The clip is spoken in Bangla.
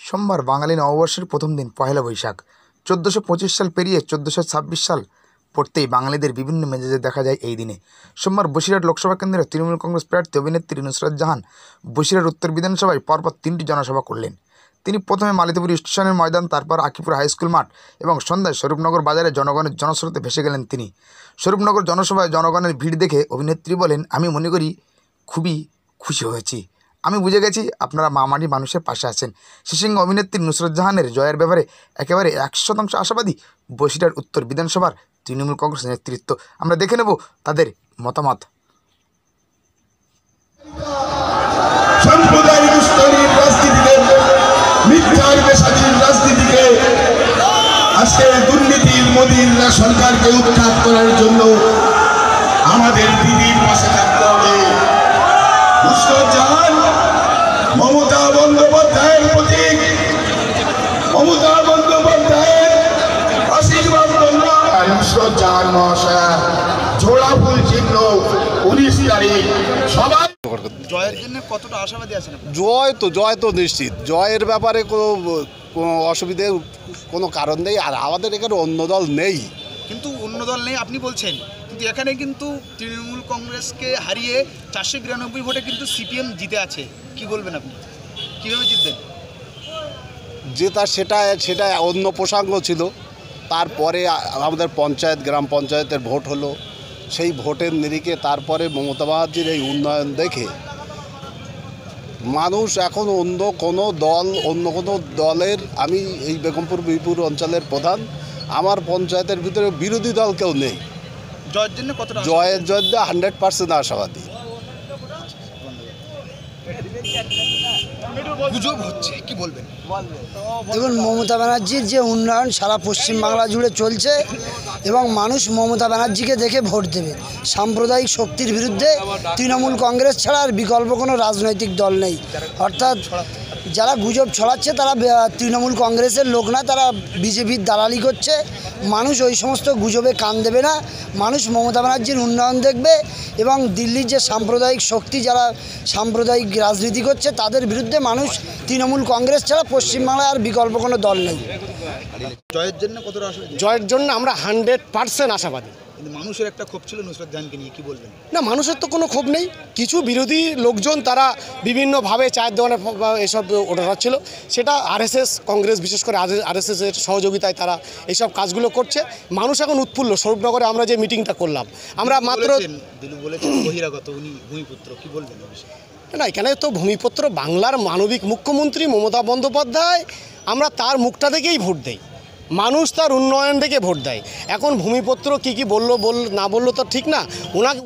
সোমবার বাঙালি নববর্ষের প্রথম দিন পহেলা বৈশাখ। ১৪২৫ সাল পেরিয়ে ১৪২৬ সাল পড়তেই বাঙালিদের বিভিন্ন মেজাজে দেখা যায় এই দিনে। সোমবার বসিরহাট লোকসভা কেন্দ্রের তৃণমূল কংগ্রেস প্রার্থী অভিনেত্রী নুসরাত জাহান বসিরহাট উত্তর বিধানসভায় পরপর ৩টি জনসভা করলেন। তিনি প্রথমে মালিতাপুর স্টেশনের ময়দান, তারপর আকিপুর হাইস্কুল মাঠ এবং সন্ধ্যায় স্বরূপনগর বাজারে জনগণের জনস্রোতে ভেসে গেলেন তিনি। স্বরূপনগর জনসভায় জনগণের ভিড় দেখে অভিনেত্রী বলেন, আমি মনে করি খুবই খুশি হয়েছি। আমি বুঝে গেছি আপনারা মামাটি মানুষের পাশে আছেন। সেই সঙ্গে অভিনেত্রী নুসরাত জাহানের জয়ের ব্যাপারে একেবারে ১০০% আশাবাদী বসিরহাট উত্তর বিধানসভার তৃণমূল কংগ্রেস নেতৃত্ব। আমরা দেখে নেব তাদের মতামত। সাম্প্রদায়িক স্তরের রাজনীতিকে, মিথ্যার বেসাচির রাজনীতিকে, আজকে দুর্নীতির মোদীর সরকারকে উৎখাত করার জন্য আমাদের দিদির পাশে থাকতে হবে। নুসরাত জাহান মমতা বন্দ্যোপাধ্যায়ের প্রতীক, মমতা বন্দ্যোপাধ্যায়ের আশীর্বাদ। নুসরাত জাহান মহাশয়া ঝোড়া ফুল চিহ্ন ১৯ তারিখ সবাই জয়ের জন্য কতটা আশাবাদী আছেন? জয় তো নিশ্চিত। জয়ের ব্যাপারে কোনো অসুবিধে কোনো কারণ নেই। আর আমাদের এখানে অন্য দল নেই। কিন্তু অন্য দল নেই আপনি বলছেন, কিন্তু এখানে কিন্তু তৃণমূল কংগ্রেসকে হারিয়ে ৪৯২ ভোটে কিন্তু সিপিএম জিতে আছে। কি বলবেন আপনি, কীভাবে জিতবেন? জেতা সেটা অন্য প্রসঙ্গ ছিল। তারপরে আমাদের গ্রাম পঞ্চায়েতের ভোট হলো। সেই ভোটের নিরিখে তারপরে মমতা ব্যানার্জির এই উন্নয়ন দেখে মানুষ এখন অন্য কোনো দলের, আমি এই বেগমপুর বিপুর অঞ্চলের প্রধান, আমার পঞ্চায়েতের ভিতরে বিরোধী দল কেউ নেই। জয়ের জন্য কতটা? জয়ের জন্য 100% আশাবাদী। গুজব হচ্ছে, কি বলবেন? দেখুন, মমতা ব্যানার্জির যে উন্নয়ন সারা পশ্চিমবাংলা জুড়ে চলছে এবং মানুষ মমতা ব্যানার্জিকে দেখে ভোট দেবে। সাম্প্রদায়িক শক্তির বিরুদ্ধে তৃণমূল কংগ্রেস ছাড়া আর বিকল্প কোনো রাজনৈতিক দল নেই। অর্থাৎ যারা গুজব ছড়াচ্ছে তারা তৃণমূল কংগ্রেসের লোক না, তারা বিজেপির দালালি করছে। মানুষ ওই সমস্ত গুজবে কান দেবে না। মানুষ মমতা ব্যানার্জির উন্নয়ন দেখবে এবং দিল্লির যে সাম্প্রদায়িক শক্তি, যারা সাম্প্রদায়িক রাজনীতি করছে, তাদের বিরুদ্ধে মানুষ তৃণমূল কংগ্রেস ছাড়া পশ্চিমবাংলায় আর বিকল্প কোনো দল নেই। জয়ের জন্য কতটা আশাবাদী? জয়ের জন্য আমরা 100% আশাবাদী। কিন্তু মানুষের একটা ক্ষোভ ছিল নুসরাত জাহানকে নিয়ে, কি বলবেন? না, মানুষের তো কোনো ক্ষোভ নেই। কিছু বিরোধী লোকজন তারা বিভিন্নভাবে চায়ের দোকানে এসব ওঠাচ্ছিল, সেটা আরএসএস, কংগ্রেস, বিশেষ করে আরএসএসের সহযোগিতায় তারা এইসব কাজগুলো করছে। মানুষ এখন উৎফুল্ল। স্বরূপনগরে আমরা যে মিটিংটা করলাম, আমরা মাত্র বলেছেন বহিরাগত, উনি ভূমিপুত্র, কি বলবেন? না, এখানে তো ভূমিপুত্র বাংলার মানবিক মুখ্যমন্ত্রী মমতা বন্দ্যোপাধ্যায়। আমরা তার মুখটা দেখেই ভোট দেই। মানুষ তার উন্নয়ন দেখে ভোট দেয়। এখন ভূমিপুত্র কী বললো না বললো তো ঠিক না। ওনাকে